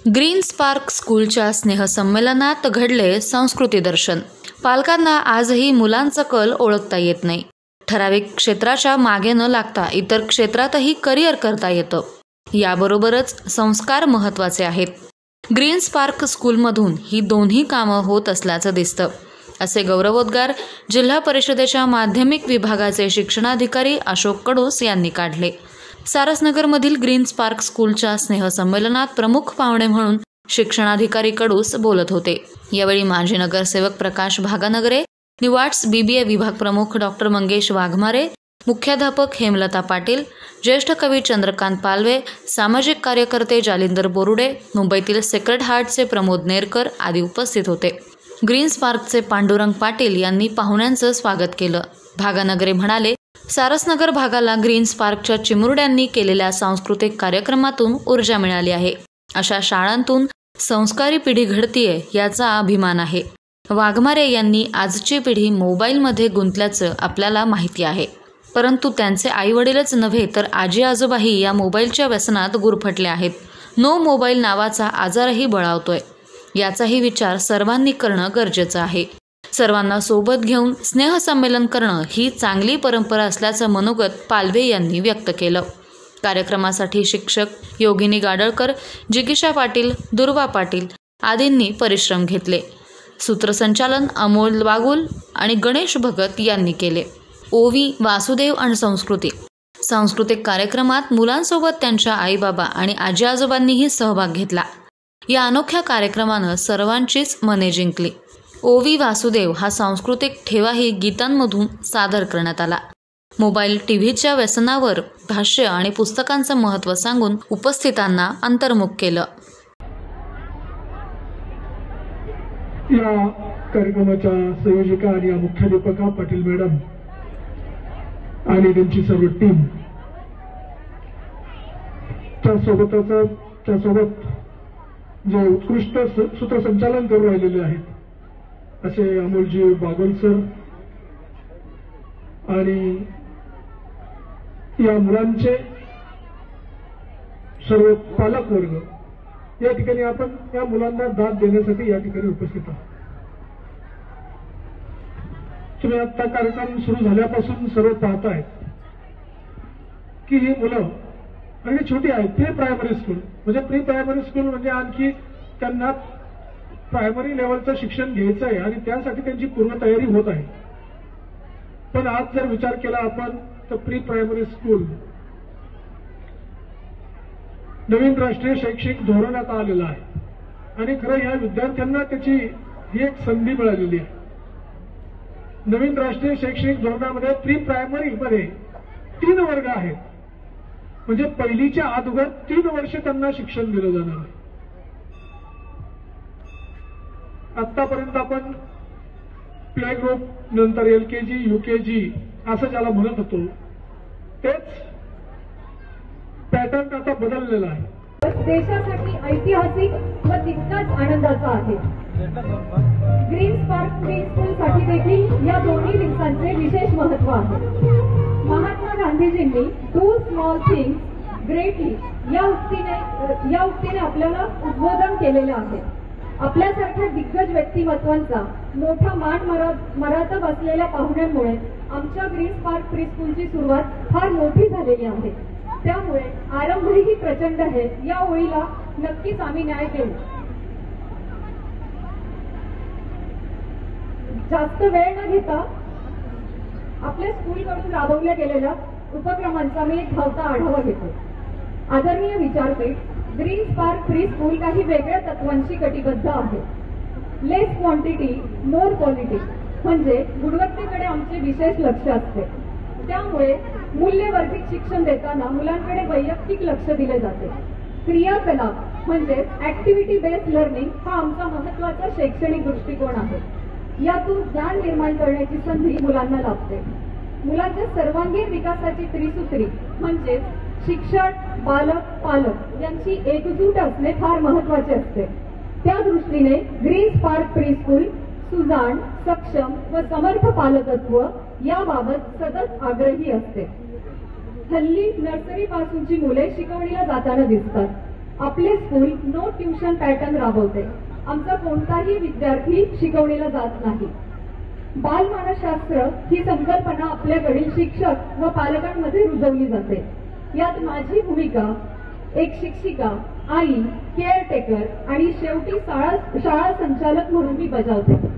Green spark स्कूलच्या स्नेहसंमेलनात घडले संस्कृती दर्शन। पालकांना आजही मुलांचा कल ओळखता येत नाही। ठराविक क्षेत्राच्या मागे न लागता इतर क्षेत्रातही करिअर करता येतं। याबरोबरच संस्कार महत्त्वाचे आहेत। ग्रीन स्पार्क स्कूलमधून ही दोन्ही कामं होत असल्याचं दिसतं, असे गौरवोद्गार जिल्हा परिषदेच्या माध्यमिक विभागाचे शिक्षणाधिकारी अशोक कडूस यांनी काढले। सारसनगरमधील ग्रीन स्पार्क स्कूलच्या स्नेहसंमेलनात प्रमुख पाहुणे म्हणून शिक्षणाधिकारी कडूस बोलत होते। यावेळी माजी नगरसेवक प्रकाश भागानगरे, निवाड्स BBA विभाग प्रमुख डॉक्टर मंगेश वाघमारे, मुख्याध्यापक हेमलता पाटील, ज्येष्ठ कवी चंद्रकांत पालवे, सामाजिक कार्यकर्ते जालिंदर बोरुडे, मुंबईतील सेक्रेड हार्टचे प्रमोद नेरकर आदी उपस्थित होते। ग्रीन स्पार्कचे पांडुरंग पाटील यांनी पाहुण्यांचं स्वागत केलं। भागानगरे म्हणाले, सारसनगर भागाला ग्रीन स्पार्कच्या चिमुरड्यांनी केलेल्या सांस्कृतिक कार्यक्रमातून ऊर्जा मिळाली आहे। अशा शाळांतून संस्कारी पिढी घडतीये याचा अभिमान आहे। वाघमारे यांनी आजची पिढी मोबाईलमध्ये गुंतल्याचं आपल्याला माहिती आहे, परंतु त्यांचे आईवडीलच नव्हे तर आजी आजोबाही या मोबाईलच्या व्यसनात गुरफटले आहेत। नो मोबाईल नावाचा आजारही बळावतोय। याचाही विचार सर्वांनी करणं गरजेचं आहे। सर्वांना सोबत घेऊन स्नेहसंमेलन करणं ही चांगली परंपरा असल्याचं मनोगत पालवे यांनी व्यक्त केलं। कार्यक्रमासाठी शिक्षक योगिनी गाडळकर, जिगीषा पाटील, दुर्वा पाटील आदींनी परिश्रम घेतले। सूत्रसंचालन अमोल वागुल आणि गणेश भगत यांनी केले। ओवी वासुदेव आणि सांस्कृतिक कार्यक्रमात मुलांसोबत त्यांच्या आईबाबा आणि आजी आजोबांनीही सहभाग घेतला। या अनोख्या कार्यक्रमानं सर्वांचीच मने जिंकली। ओवी वासुदेव हा सांस्कृतिक ठेवाही गीतांमधून सादर करण्यात आला। मोबाईल टीव्हीच्या व्यसनावर भाष्य आणि पुस्तकांचं महत्त्व सांगून उपस्थितांना अंतर्मुख केलं। या कार्यक्रमाच्या संयोजिका आणि मुख्याध्यापिका पाटील मॅडम आणि त्यांची सर्व टीम, त्यासोबत जे उत्कृष्ट सूत्रसंचालन करून राहिलेले आहेत असे अमोलजी बागोल सर आणि या मुलांचे सर्व पालक वर्ग, या ठिकाणी आपण या मुलांना दाद देण्यासाठी या ठिकाणी उपस्थित आहोत। तुम्ही आता कार्यक्रम सुरू झाल्यापासून सर्व पाहतायत की ही मुलं आणि छोटी आहेत। प्री प्रायमरी स्कूल म्हणजे आणखी त्यांना प्रायमरी लेवलचं शिक्षण घ्यायचं आहे आणि त्यासाठी त्यांची पूर्वतयारी होत आहे। पण आज जर विचार केला आपण तर प्री प्रायमरी स्कूल नवीन राष्ट्रीय शैक्षणिक धोरणात आलेलं आहे आणि खरं या विद्यार्थ्यांना त्याची ही एक संधी मिळालेली आहे। नवीन राष्ट्रीय शैक्षणिक धोरणामध्ये प्री प्रायमरी मध्ये 3 वर्ग आहेत, म्हणजे पहिलीच्या अगोदर 3 वर्ष त्यांना शिक्षण दिलं जाणार आहे। आतापर्यंत आपण प्ले ग्रुप, नंतर LKG, UKG असं ज्याला म्हणत होतो, तेच पॅटर्न आता बदललेला आहे। देशासाठी ऐतिहासिक व तितकाच आनंदाचा आहे। ग्रीन स्पार्क प्री स्कूल साठी देखील या दोन्ही दिवसांचे विशेष महत्त्व आहे। महात्मा गांधीजींनी डू स्मॉल थिंग्स ग्रेटली या उक्तीने आपल्याला उद्बोधन केलेलं आहे। आपल्यासारख्या दिग्गज व्यक्तिमत्वांचा मोठा मान मरातब असलेल्या पाहुण्यांमुळे आमच्या ग्रीन स्पार्क प्री स्कूलची सुरुवात फार मोठी झालेली आहे। त्यामुळे आरंभही प्रचंड आहे। या ओळीला नक्कीच आम्ही न्याय देऊ। जास्त वेळ न घेता आपल्या स्कूलकडून राबवल्या गेलेल्या उपक्रमांचा मी एक धावता आढावा घेतो। आदरणीय विचारपीठ, ग्रीन स्पार्क प्री स्कूल काही वेगळ्या तत्वांशी कटिबद्ध आहे। लेस क्वांटिटी मोर क्वालिटी म्हणजे गुणवत्तेकडे आमचे विशेष लक्ष असते। त्यामुळे मूल्यवर्धित शिक्षण देताना मुलांकडे वैयक्तिक लक्ष दिले जाते। क्रियाकलाप म्हणजे ऍक्टिव्हिटी बेस्ड लर्निंग हा आमचा महत्त्वाचा शैक्षणिक दृष्टिकोन आहे। यातून ज्ञान निर्माण करण्याची संधी मुलांना लाभते। मुलांच्या सर्वांगीण विकासाची त्रिसूत्री म्हणजे शिक्षण, बालक, पालक यांची एकजूट असणे फार महत्त्वाचे असते। त्या दृष्टीने ग्रीन स्पार्क प्री स्कूल सुजाण, सक्षम व समर्थ पालकत्व याबाबत सतत आग्रही असते। हल्ली नर्सरी पासूनची मुले शिकवणीला जाताना दिसतात। आपले स्कूल नो ट्युशन पॅटर्न राबवते. आमचा कोणताही विद्यार्थी शिकवलेला जात नाही. बालमानसशास्त्र ही संकल्पना आपल्याकडील शिक्षक व पालकांमध्ये रुजवली जाते. यात माझी भूमिका एक शिक्षिका, आई, केअरटेकर आणि शेवटी शाळा संचालक म्हणून मी बजावते.